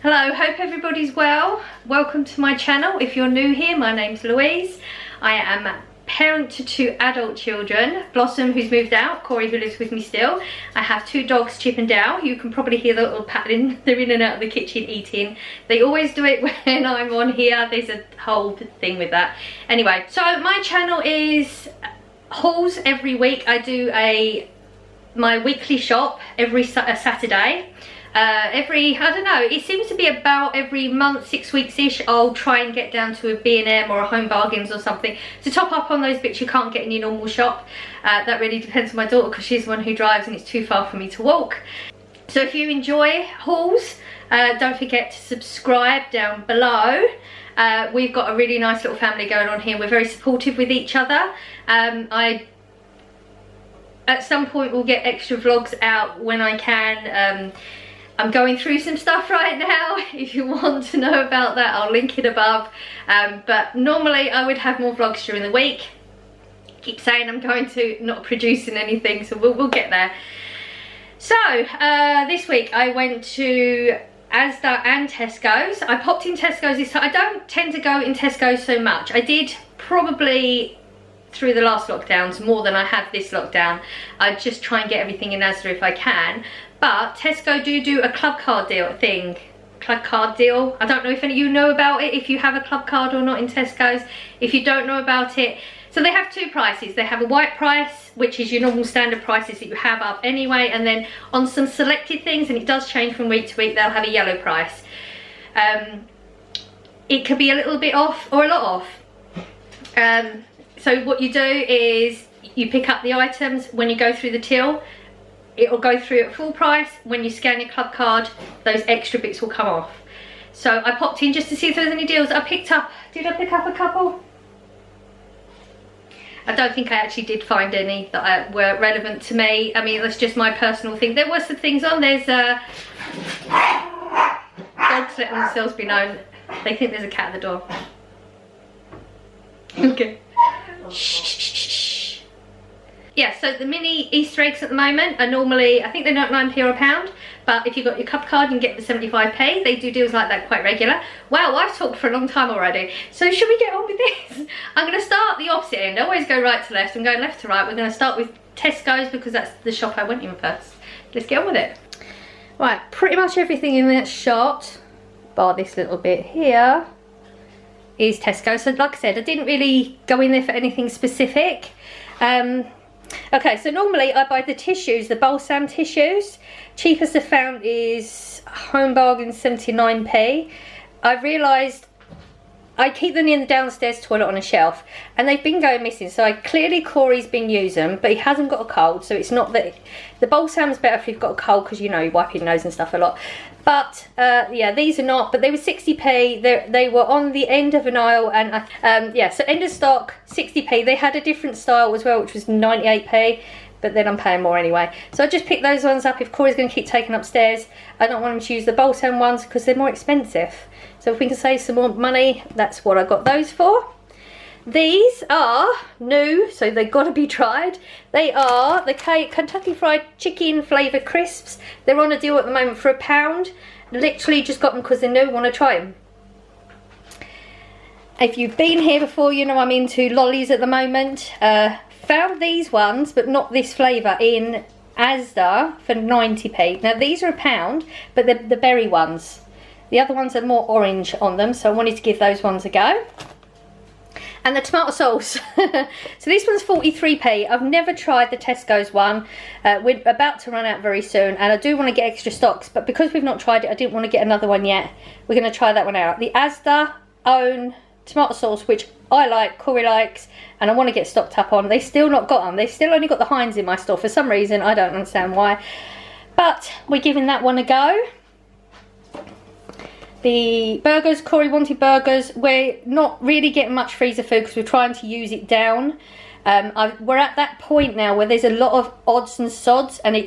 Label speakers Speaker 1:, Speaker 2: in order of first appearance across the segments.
Speaker 1: Hello, hope everybody's well. Welcome to my channel. If you're new here, my name's Louise. I am a parent to 2 adult children. Blossom, who's moved out, Corey, who lives with me still. I have 2 dogs, Chip and Dale. You can probably hear the little pattern. They're in and out of the kitchen eating. They always do it when I'm on here. There's a whole thing with that. Anyway, so my channel is hauls every week. I do my weekly shop every Saturday. I don't know, it seems to be about every month, 6 weeks-ish, I'll try and get down to a B&M or a Home Bargains or something to top up on those bits you can't get in your normal shop. That really depends on my daughter because she's the one who drives and it's too far for me to walk. So if you enjoy hauls, don't forget to subscribe down below. We've got a really nice little family going on here. We're very supportive with each other. At some point we'll get extra vlogs out when I can. I'm going through some stuff right now. If you want to know about that, I'll link it above. But normally I would have more vlogs during the week. Keep saying I'm going to, not producing anything, so we'll get there. So this week I went to Asda and Tesco's. I popped in Tesco's this time. I don't tend to go in Tesco's so much. I did probably through the last lockdowns more than I have this lockdown. I just try and get everything in Asda if I can. But Tesco do a club card deal thing. Club card deal. I don't know if any of you know about it, if you have a club card or not in Tesco's. If you don't know about it, so they have 2 prices. They have a white price, which is your normal standard prices that you have up anyway, and then on some selected things, and it does change from week to week, they'll have a yellow price. It could be a little bit off or a lot off. So what you do is you pick up the items. When you go through the till, it'll go through at full price. When you scan your club card, those extra bits will come off. So I popped in just to see if there was any deals. Did I pick up a couple? I don't think I actually did find any that were relevant to me. I mean, that's just my personal thing. There were some things on. There's dogs letting themselves be known. They think there's a cat at the door. Okay. Shh. Yeah, so the mini Easter eggs at the moment are normally, I think they're not 9p or a pound, but if you've got your club card you can get the 75p. They do deals like that quite regular. Wow, I've talked for a long time already. So should we get on with this? I'm going to start the opposite end. I always go right to left. I'm going left to right. We're going to start with Tesco's because that's the shop I went in first. Let's get on with it. Right, pretty much everything in that shot, bar this little bit here, is Tesco. So like I said, I didn't really go in there for anything specific. Okay, so normally I buy the tissues, the balsam tissues. Cheapest I found is Home Bargains 79p. I've realised I keep them in the downstairs toilet on a shelf and they've been going missing. So clearly Corey's been using them, but he hasn't got a cold, so it's not that. The balsam's better if you've got a cold because you know you wipe your nose and stuff a lot. But yeah, these are not, but they were 60p. They were on the end of an aisle, and yeah, so end of stock, 60p. They had a different style as well, which was 98p, but then I'm paying more anyway. So I just picked those ones up. If Corey's going to keep taking upstairs, I don't want him to use the balsam ones because they're more expensive. So if we can save some more money, that's what I got those for. These are new, so they've got to be tried. They are the Kentucky Fried Chicken Flavour Crisps. They're on a deal at the moment for £1. Literally just got them because they're new, want to try them. If you've been here before, you know I'm into lollies at the moment. Found these ones, but not this flavour, in Asda for 90p. Now these are £1, but they're the berry ones. The other ones are more orange on them, so I wanted to give those ones a go. And the tomato sauce. So this one's 43p. I've never tried the Tesco's one. We're about to run out very soon, and I do want to get extra stocks, but because we've not tried it, I didn't want to get another one yet. We're going to try that one out. The Asda own tomato sauce, which I like, Corey likes, and I want to get stocked up on. They still not got them. They still only got the Heinz in my store for some reason. I don't understand why. But we're giving that one a go. The burgers, Corey wanted burgers. We're not really getting much freezer food because we're trying to use it down. We're at that point now where there's a lot of odds and sods, and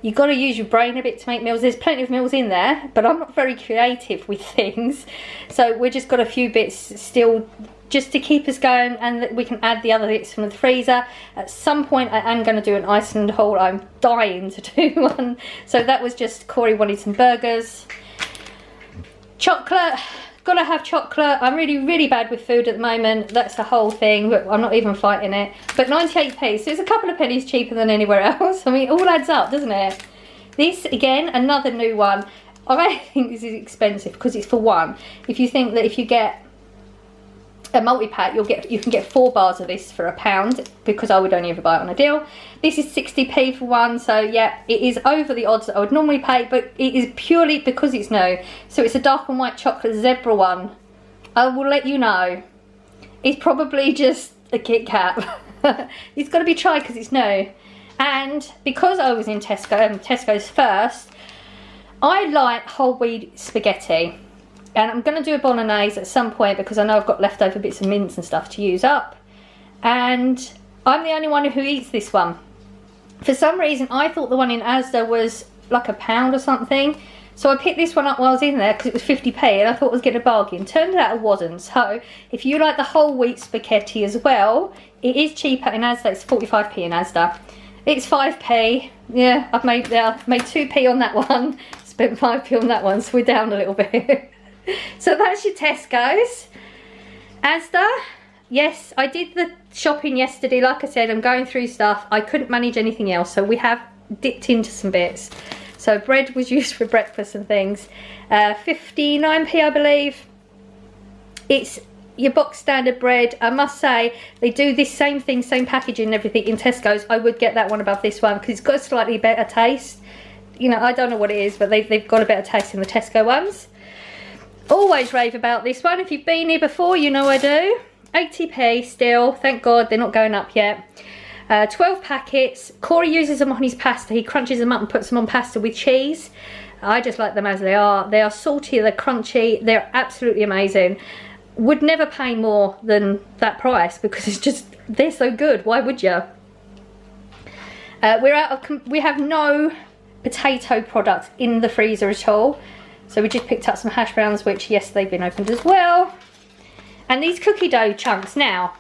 Speaker 1: you've got to use your brain a bit to make meals. There's plenty of meals in there, but I'm not very creative with things. So we've just got a few bits still just to keep us going, and we can add the other bits from the freezer. At some point I am going to do an Iceland haul. I'm dying to do one. So that was just Corey wanted some burgers. Chocolate, gotta have chocolate. I'm really bad with food at the moment. That's the whole thing, but I'm not even fighting it. But 98p, so it's a couple of pennies cheaper than anywhere else. I mean, it all adds up, doesn't it? This, again, another new one. I think this is expensive because it's for one. If you think that if you get a multi-pack, you can get 4 bars of this for £1, because I would only ever buy it on a deal. This is 60p for one, so yeah, it is over the odds that I would normally pay, but it is purely because it's new. So it's a dark and white chocolate zebra one. I will let you know. It's probably just a Kit Kat. It's got to be tried because it's new. And because I was in Tesco's first, I like whole wheat spaghetti. And I'm going to do a bolognese at some point because I know I've got leftover bits of mince and stuff to use up. And I'm the only one who eats this one. For some reason, I thought the one in Asda was like £1 or something. So I picked this one up while I was in there because it was 50p and I thought I was getting a bargain. Turned out it wasn't. So if you like the whole wheat spaghetti as well, it is cheaper in Asda. It's 45p in Asda. It's 5p. Yeah, I've made 2p on that one. Spent 5p on that one, so we're down a little bit. So that's your Tesco's. Asda, yes, I did the shopping yesterday. Like I said, I'm going through stuff. I couldn't manage anything else, so we have dipped into some bits. So bread was used for breakfast and things. 59p, I believe. It's your box standard bread. I must say, they do this same thing, same packaging and everything in Tesco's. I would get that one above this one because it's got a slightly better taste. You know, I don't know what it is, but they've got a better taste than the Tesco ones. Always rave about this one. If you've been here before, you know I do. 80p still, thank God they're not going up yet. 12 packets. Corey uses them on his pasta. He crunches them up and puts them on pasta with cheese. I just like them as they are. They are salty, they're crunchy, they're absolutely amazing. Would never pay more than that price because it's just, they're so good. Why would you? We have no potato products in the freezer at all. So we just picked up some Hashbrowns, which, yes, they've been opened as well. And these cookie dough chunks. Now,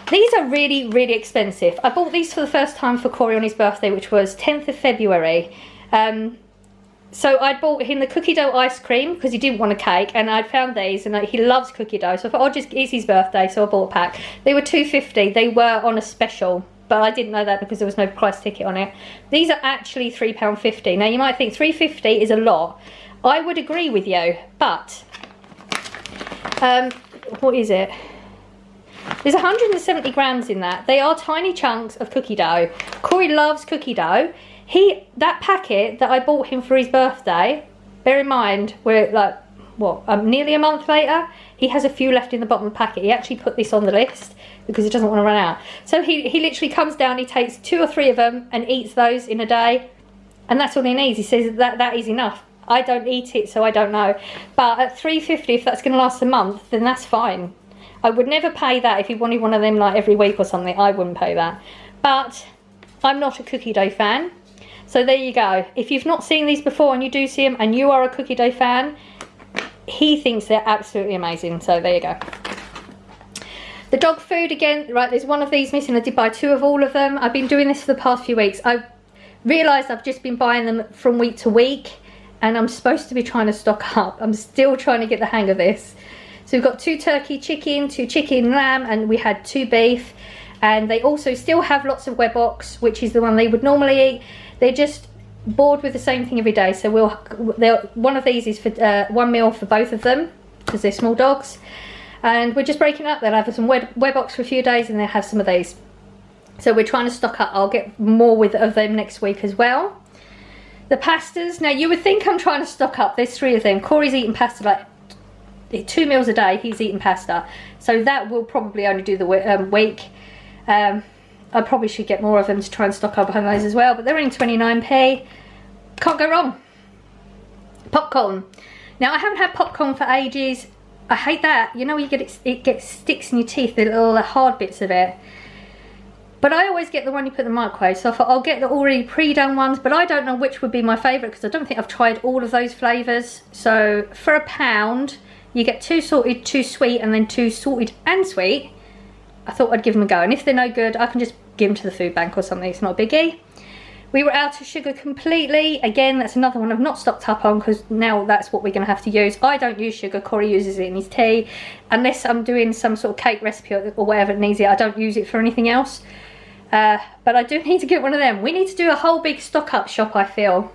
Speaker 1: these are really expensive. I bought these for the first time for Corey on his birthday, which was 10th of February. So I bought him the cookie dough ice cream because he didn't want a cake, and I'd found these, and he loves cookie dough. So I thought, it's his birthday, so I bought a pack. They were £2.50. They were on a special, but I didn't know that because there was no price ticket on it. These are actually £3.50. Now, you might think £3.50 is a lot. I would agree with you, but what is it? There's 170 grams in that. They are tiny chunks of cookie dough. Corey loves cookie dough. That packet that I bought him for his birthday, bear in mind, we're like, what, nearly a month later, he has a few left in the bottom of the packet. He actually put this on the list because he doesn't want to run out. So he literally comes down, he takes 2 or 3 of them and eats those in a day, and that's all he needs. He says that is enough. I don't eat it, so I don't know. But at £3.50, if that's going to last a month, then that's fine. I would never pay that if you wanted one of them like every week or something. I wouldn't pay that. But I'm not a cookie dough fan. So there you go. If you've not seen these before and you do see them and you are a cookie dough fan, he thinks they're absolutely amazing. So there you go. The dog food again, right, there's one of these missing. I did buy 2 of all of them. I've been doing this for the past few weeks. I've realised I've just been buying them from week to week. And I'm supposed to be trying to stock up. I'm still trying to get the hang of this. So we've got 2 turkey chicken, 2 chicken lamb, and we had 2 beef. And they also still have lots of Webox, which is the one they would normally eat. They're just bored with the same thing every day. So one of these is for 1 meal for both of them because they're small dogs. And we're just breaking up. They'll have some Webox for a few days and they'll have some of these. So we're trying to stock up. I'll get more of them next week as well. The pastas, now you would think I'm trying to stock up. There's 3 of them. Corey's eating pasta like 2 meals a day. He's eating pasta. So that will probably only do the week. I probably should get more of them to try and stock up on those as well. But they're only 29p. Can't go wrong. Popcorn. Now I haven't had popcorn for ages. I hate that. You know when you get it sticks in your teeth, the little hard bits of it. But I always get the one you put in the microwave, so I thought I'll get the already pre-done ones, but I don't know which would be my favourite because I don't think I've tried all of those flavours. So for £1, you get 2 salted, 2 sweet, and then 2 salted and sweet. I thought I'd give them a go, and if they're no good, I can just give them to the food bank or something. It's not a biggie. We were out of sugar completely. Again, that's another one I've not stocked up on because now that's what we're going to have to use. I don't use sugar. Corey uses it in his tea. Unless I'm doing some sort of cake recipe or whatever it needs it, I don't use it for anything else. But I do need to get one of them. We need to do a whole big stock up shop, I feel.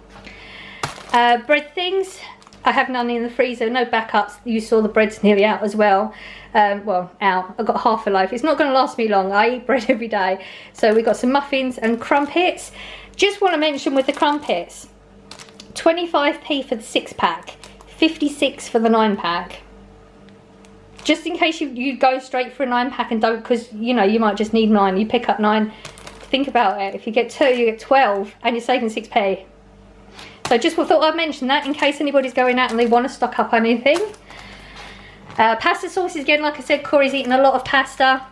Speaker 1: Bread things. I have none in the freezer. No backups. You saw the bread's nearly out as well. Well, out. I've got half a loaf. It's not going to last me long. I eat bread every day. So we've got some muffins and crumpets. Just want to mention with the crumpets, 25p for the 6-pack, 56 for the 9-pack. Just in case you go straight for a 9-pack and don't, because you know you might just need 9. You pick up 9. Think about it. If you get 2, you get 12, and you're saving 6p. So just thought I'd mention that in case anybody's going out and they want to stock up on anything. Pasta sauces again, like I said, Corey's eating a lot of pasta.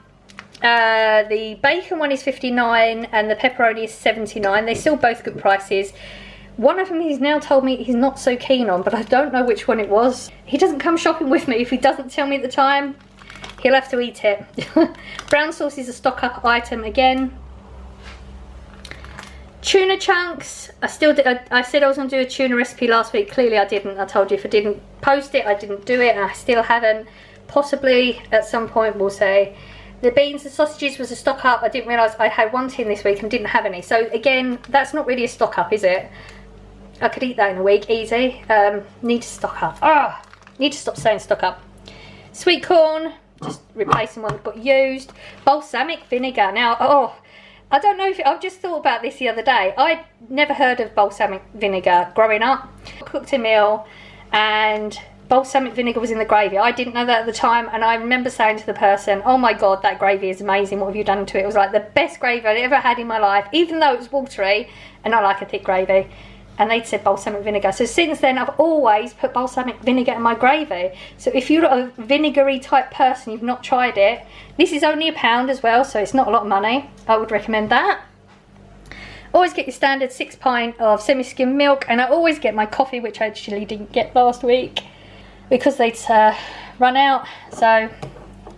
Speaker 1: The bacon one is 59 and the pepperoni is 79. They're still both good prices. One of them he's now told me he's not so keen on, but I don't know which one it was. He doesn't come shopping with me. If he doesn't tell me at the time, he'll have to eat it. Brown sauce is a stock up item again. Tuna chunks. I said I was going to do a tuna recipe last week. Clearly I didn't. I told you if I didn't post it, I didn't do it, and I still haven't. Possibly at some point we'll say. The beans and sausages was a stock up. I didn't realise I had one tin this week and didn't have any. So again, that's not really a stock up, is it? I could eat that in a week, easy. Need to stock up. Need to stop saying stock up. Sweet corn, just replacing one that got used. Balsamic vinegar. Now, I don't know if I've just thought about this the other day. I'd never heard of balsamic vinegar growing up. I cooked a meal and balsamic vinegar was in the gravy. I didn't know that at the time, and I remember saying to the person, oh my god, that gravy is amazing, what have you done to it? It was like the best gravy I'd ever had in my life, even though it was watery, and I like a thick gravy. And they'd said balsamic vinegar. So since then I've always put balsamic vinegar in my gravy. So if you're a vinegary type person, you've not tried it, this is only £1 as well, so it's not a lot of money. I would recommend that. Always get your standard 6 pint of semi-skim milk, and I always get my coffee, which I actually didn't get last week because they'd run out. So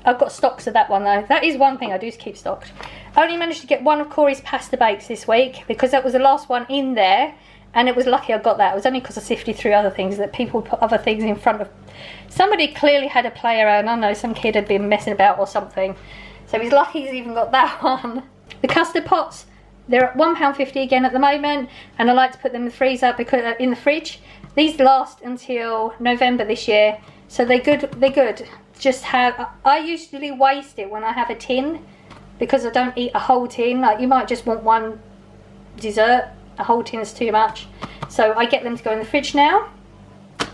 Speaker 1: I've got stocks of that one though. That is one thing I do keep stocked. I only managed to get one of Corey's pasta bakes this week because that was the last one in there, and it was lucky I got that. It was only because I sifted through other things that people put other things in front of. Somebody clearly had a play around. I don't know, some kid had been messing about or something. So he's lucky he's even got that one. The custard pots, they're at £1.50 again at the moment, and I like to put them in the freezer because in the fridge. These last until November this year, so they're good. They're good. Just have. I usually waste it when I have a tin because I don't eat a whole tin. Like you might just want one dessert. A whole tin is too much, so I get them to go in the fridge now.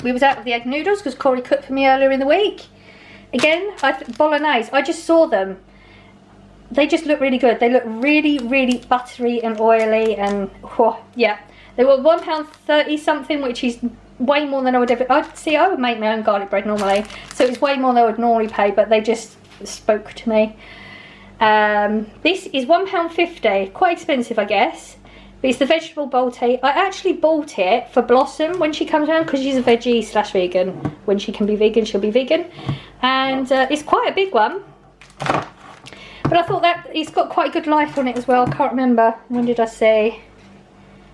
Speaker 1: We was out with the egg noodles because Corey cooked for me earlier in the week. Again, bolognese. I just saw them. They just look really good. They look really, really buttery and oily, and yeah. They were £1.30 something, which is way more than I would ever. I would make my own garlic bread normally, so it's way more than I would normally pay. But they just spoke to me. This is £1.50. Quite expensive, I guess. But it's the vegetable bowl tea. I actually bought it for Blossom when she comes around because she's a veggie / vegan. When she can be vegan, she'll be vegan. And it's quite a big one. But I thought that it's got quite a good life on it as well. I can't remember. When did I say?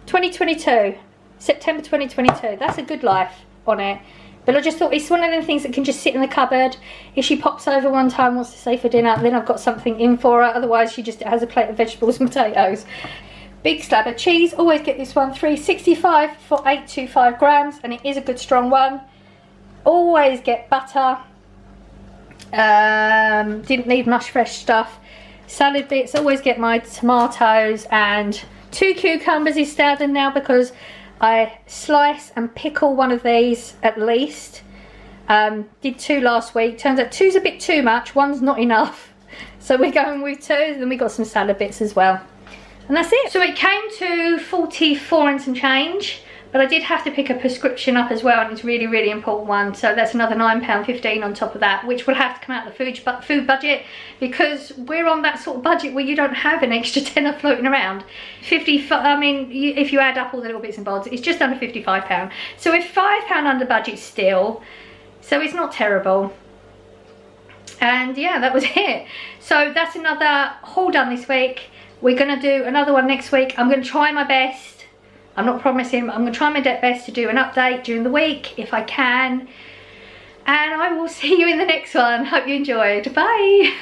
Speaker 1: 2022. September 2022. That's a good life on it. But I just thought it's one of them things that can just sit in the cupboard. If she pops over one time, wants to stay for dinner, then I've got something in for her. Otherwise, she just has a plate of vegetables and potatoes. Big slab of cheese. Always get this one, $3.65 for 825 grams, and it is a good strong one. Always get butter. Didn't need much fresh stuff. Salad bits. Always get my tomatoes, and 2 cucumbers is standard now because I slice and pickle one of these at least. Did 2 last week. Turns out 2's a bit too much. 1's not enough. So we're going with 2. Then we got some salad bits as well. And that's it. So it came to 44 and some change, but I did have to pick a prescription up as well, and it's a really, really important one. So that's another £9.15 on top of that, which will have to come out of the food budget, because we're on that sort of budget where you don't have an extra tenner floating around. I mean, if you add up all the little bits and bobs, it's just under £55. So we're £5 under budget still, so it's not terrible. And yeah, that was it. So that's another haul done this week. We're gonna do another one next week. I'm gonna try my best. I'm not promising, but I'm gonna try my best to do an update during the week if I can. And I will see you in the next one. Hope you enjoyed. Bye.